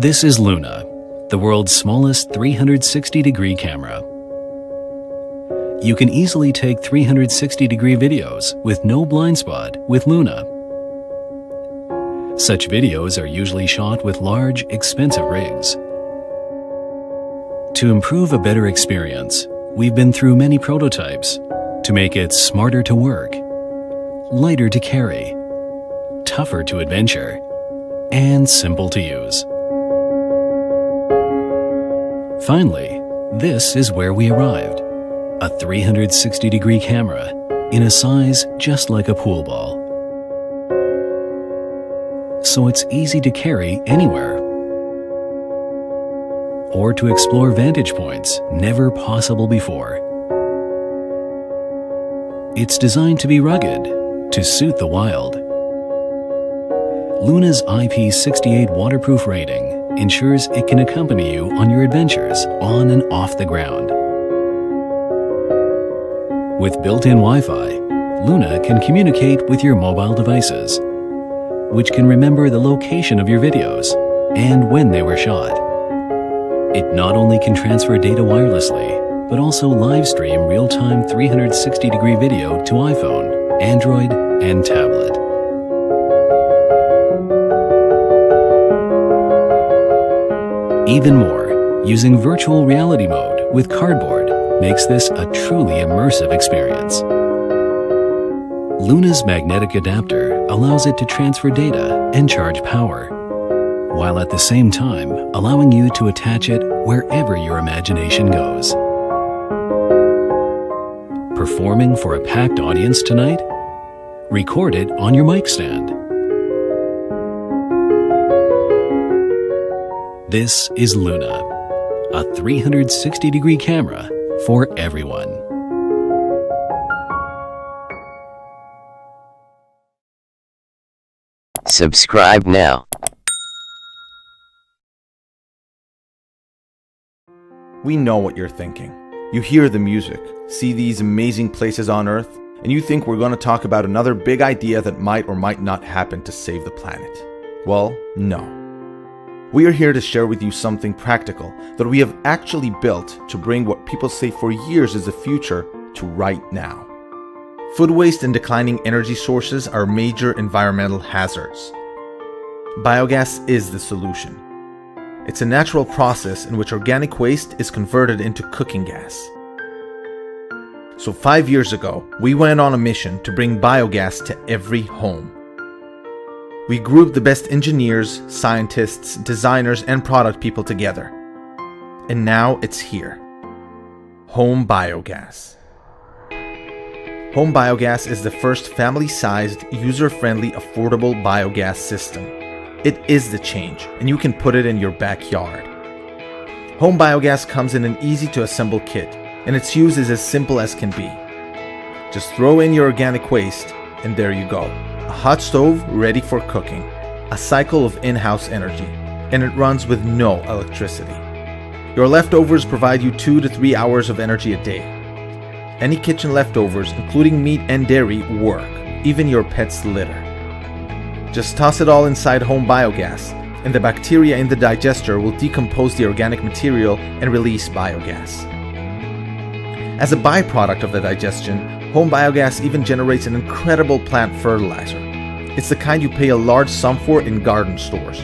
This is Luna, the world's smallest 360-degree camera. You can easily take 360-degree videos with no blind spot with Luna. Such videos are usually shot with large, expensive rigs. To improve a better experience, we've been through many prototypes to make it smarter to work, lighter to carry, tougher to adventure, and simple to use. Finally, this is where we arrived. A 360-degree camera in a size just like a pool ball. So it's easy to carry anywhere. Or to explore vantage points never possible before. It's designed to be rugged, to suit the wild. Luna's IP68 waterproof rating ensures it can accompany you on your adventures on and off the ground. With built-in Wi-Fi, Luna can communicate with your mobile devices, which can remember the location of your videos and when they were shot. It not only can transfer data wirelessly, but also live stream real-time 360-degree video to iPhone, Android, and tablet. Even more, using virtual reality mode with cardboard makes this a truly immersive experience. Luna's magnetic adapter allows it to transfer data and charge power, while at the same time allowing you to attach it wherever your imagination goes. Performing for a packed audience tonight? Record it on your mic stand. This is Luna, a 360-degree camera for everyone. Subscribe now. We know what you're thinking. You hear the music, see these amazing places on Earth, and you think we're going to talk about another big idea that might or might not happen to save the planet. Well, no. We are here to share with you something practical that we have actually built to bring what people say for years is the future to right now. Food waste and declining energy sources are major environmental hazards. Biogas is the solution. It's a natural process in which organic waste is converted into cooking gas. So 5 years ago, we went on a mission to bring biogas to every home. We grouped the best engineers, scientists, designers, and product people together. And now it's here. Home biogas. Home biogas is the first family-sized, user-friendly, affordable biogas system. It is the change, and you can put it in your backyard. Home biogas comes in an easy-to-assemble kit, and its use is as simple as can be. Just throw in your organic waste, and there you go. A hot stove ready for cooking. A cycle of in-house energy, and it runs with no electricity. Your leftovers provide you 2 to 3 hours of energy a day. Any kitchen leftovers, including meat and dairy, work, even your pet's litter. Just toss it all inside home biogas, and the bacteria in the digester will decompose the organic material and release biogas. As a byproduct of the digestion, home biogas even generates an incredible plant fertilizer. It's the kind you pay a large sum for in garden stores.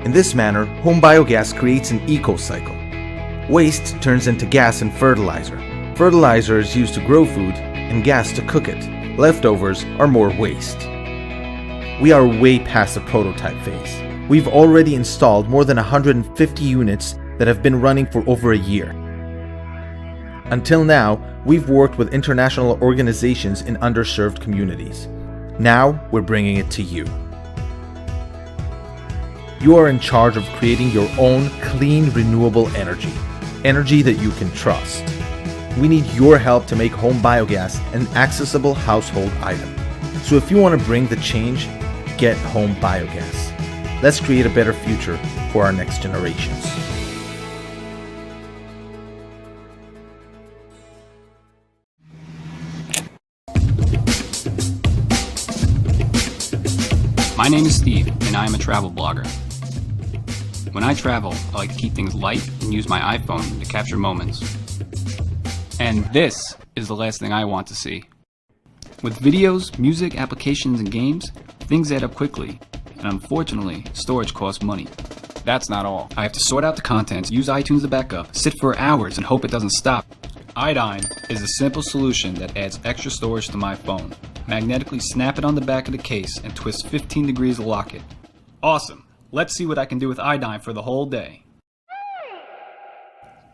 In this manner, home biogas creates an eco-cycle. Waste turns into gas and fertilizer. Fertilizer is used to grow food, and gas to cook it. Leftovers are more waste. We are way past the prototype phase. We've already installed more than 150 units that have been running for over a year. Until now, we've worked with international organizations in underserved communities. Now, we're bringing it to you. You are in charge of creating your own clean, renewable energy. Energy that you can trust. We need your help to make home biogas an accessible household item. So if you want to bring the change, get home biogas. Let's create a better future for our next generations. My name is Steve, and I am a travel blogger. When I travel, I like to keep things light and use my iPhone to capture moments. And this is the last thing I want to see. With videos, music, applications, and games, things add up quickly, and unfortunately, storage costs money. That's not all. I have to sort out the contents, use iTunes to backup, sit for hours and hope it doesn't stop. DIDN is a simple solution that adds extra storage to my phone. Magnetically snap it on the back of the case and twist 15 degrees to lock it. Awesome! Let's see what I can do with DIDN for the whole day.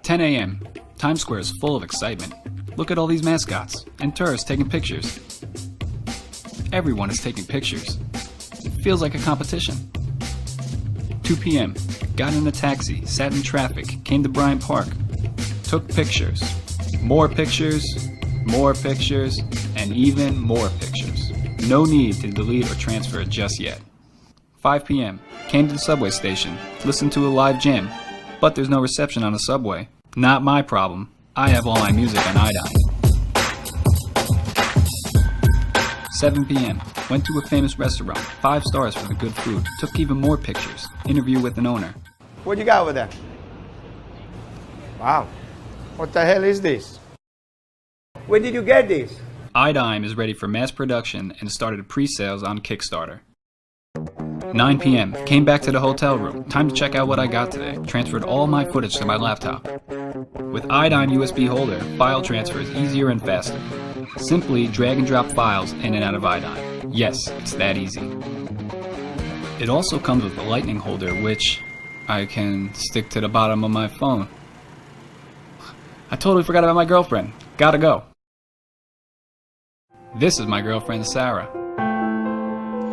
10 a.m. Times Square is full of excitement. Look at all these mascots and tourists taking pictures. Everyone is taking pictures. It feels like a competition. 2 p.m. Got in a taxi, sat in traffic, came to Bryant Park, took pictures. More pictures, and even more pictures. No need to delete or transfer it just yet. 5 p.m. Came to the subway station, listened to a live jam, but there's no reception on the subway. Not my problem. I have all my music on DIDN. 7 p.m. Went to a famous restaurant, 5 stars for the good food, took even more pictures, interview with an owner. What you got over there? Wow. What the hell is this? Where did you get this? DIDN is ready for mass production and started pre-sales on Kickstarter. 9 p.m. Came back to the hotel room. Time to check out what I got today. Transferred all my footage to my laptop. With DIDN USB holder, file transfer is easier and faster. Simply drag and drop files in and out of DIDN. Yes, it's that easy. It also comes with a lightning holder, which I can stick to the bottom of my phone. I totally forgot about my girlfriend. Gotta go. This is my girlfriend, Sarah.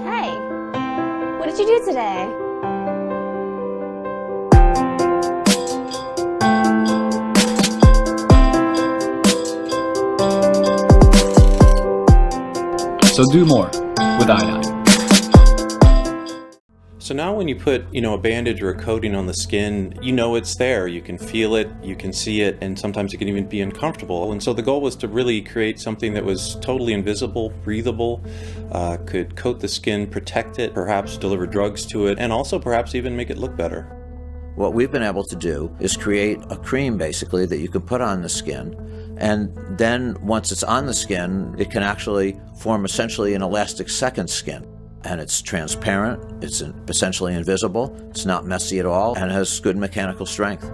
Hey, what did you do today? So do more with DIDN. So now when you put, a bandage or a coating on the skin, you know it's there. You can feel it, you can see it, and sometimes it can even be uncomfortable. And so the goal was to really create something that was totally invisible, breathable, could coat the skin, protect it, perhaps deliver drugs to it, and also perhaps even make it look better. What we've been able to do is create a cream, basically, that you can put on the skin. And then once it's on the skin, it can actually form essentially an elastic second skin. And it's transparent, it's essentially invisible, it's not messy at all, and has good mechanical strength.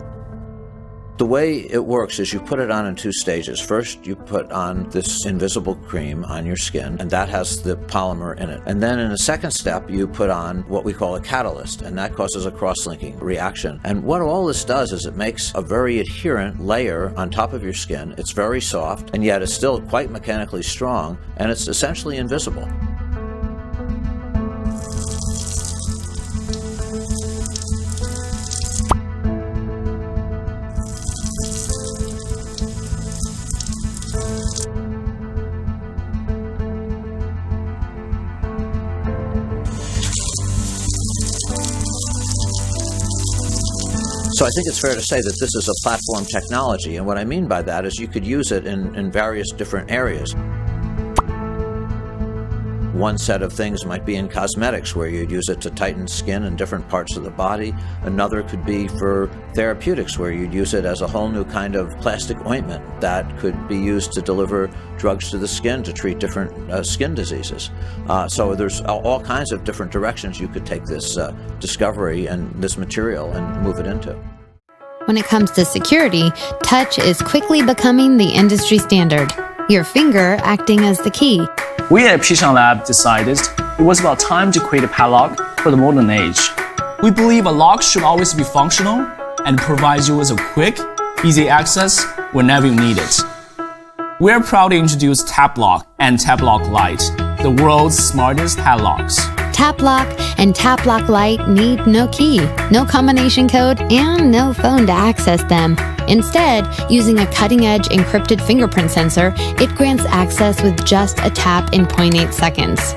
The way it works is you put it on in 2 stages. First, you put on this invisible cream on your skin, and that has the polymer in it. And then in the second step, you put on what we call a catalyst, and that causes a cross-linking reaction. And what all this does is it makes a very adherent layer on top of your skin. It's very soft, and yet it's still quite mechanically strong, and it's essentially invisible. So I think it's fair to say that this is a platform technology, and what I mean by that is you could use it in various different areas. One set of things might be in cosmetics, where you'd use it to tighten skin in different parts of the body. Another could be for therapeutics, where you'd use it as a whole new kind of plastic ointment that could be used to deliver drugs to the skin to treat different skin diseases. So there's all kinds of different directions you could take this discovery and this material and move it into. When it comes to security, touch is quickly becoming the industry standard, your finger acting as the key. We at P-Shang Lab decided it was about time to create a padlock for the modern age. We believe a lock should always be functional and provide you with a quick, easy access whenever you need it. We're proud to introduce TapLock and TapLock Lite, the world's smartest padlocks. TapLock and TapLock Lite need no key, no combination code, and no phone to access them. Instead, using a cutting-edge encrypted fingerprint sensor, it grants access with just a tap in 0.8 seconds.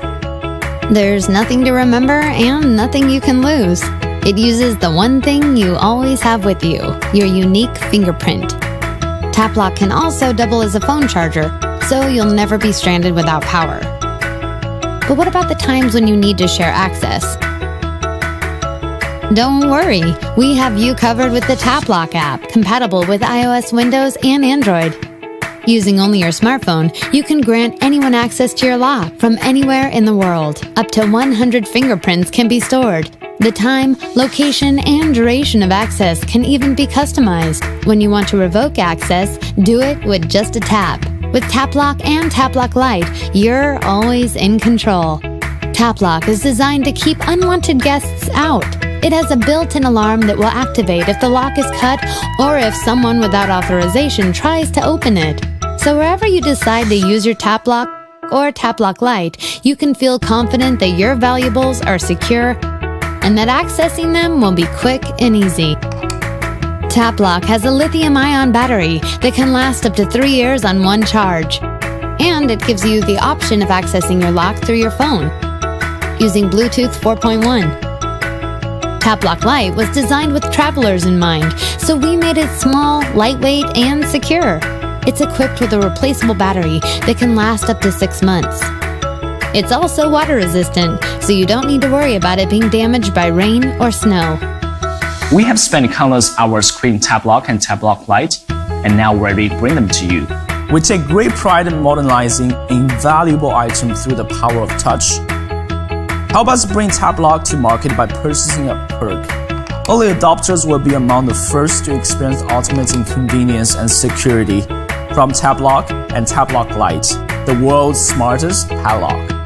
There's nothing to remember and nothing you can lose. It uses the one thing you always have with you, your unique fingerprint. TapLock can also double as a phone charger, so you'll never be stranded without power. But what about the times when you need to share access? Don't worry, we have you covered with the TapLock app, compatible with iOS, Windows, and Android. Using only your smartphone, you can grant anyone access to your lock from anywhere in the world. Up to 100 fingerprints can be stored. The time, location, and duration of access can even be customized. When you want to revoke access, do it with just a tap. With TapLock and TapLock Lite, you're always in control. TapLock is designed to keep unwanted guests out. It has a built-in alarm that will activate if the lock is cut or if someone without authorization tries to open it. So wherever you decide to use your TapLock or TapLock Lite, you can feel confident that your valuables are secure and that accessing them will be quick and easy. TapLock has a lithium-ion battery that can last up to 3 years on one charge. And it gives you the option of accessing your lock through your phone using Bluetooth 4.1. TapLock Lite was designed with travelers in mind, so we made it small, lightweight, and secure. It's equipped with a replaceable battery that can last up to 6 months. It's also water resistant, so you don't need to worry about it being damaged by rain or snow. We have spent countless hours creating TapLock and TapLock Lite, and now we're ready to bring them to you. We take great pride in modernizing an invaluable item through the power of touch. Help us bring TapLock to market by purchasing a perk. Early adopters will be among the first to experience ultimate in convenience and security from TapLock and TapLock Lite, the world's smartest padlock.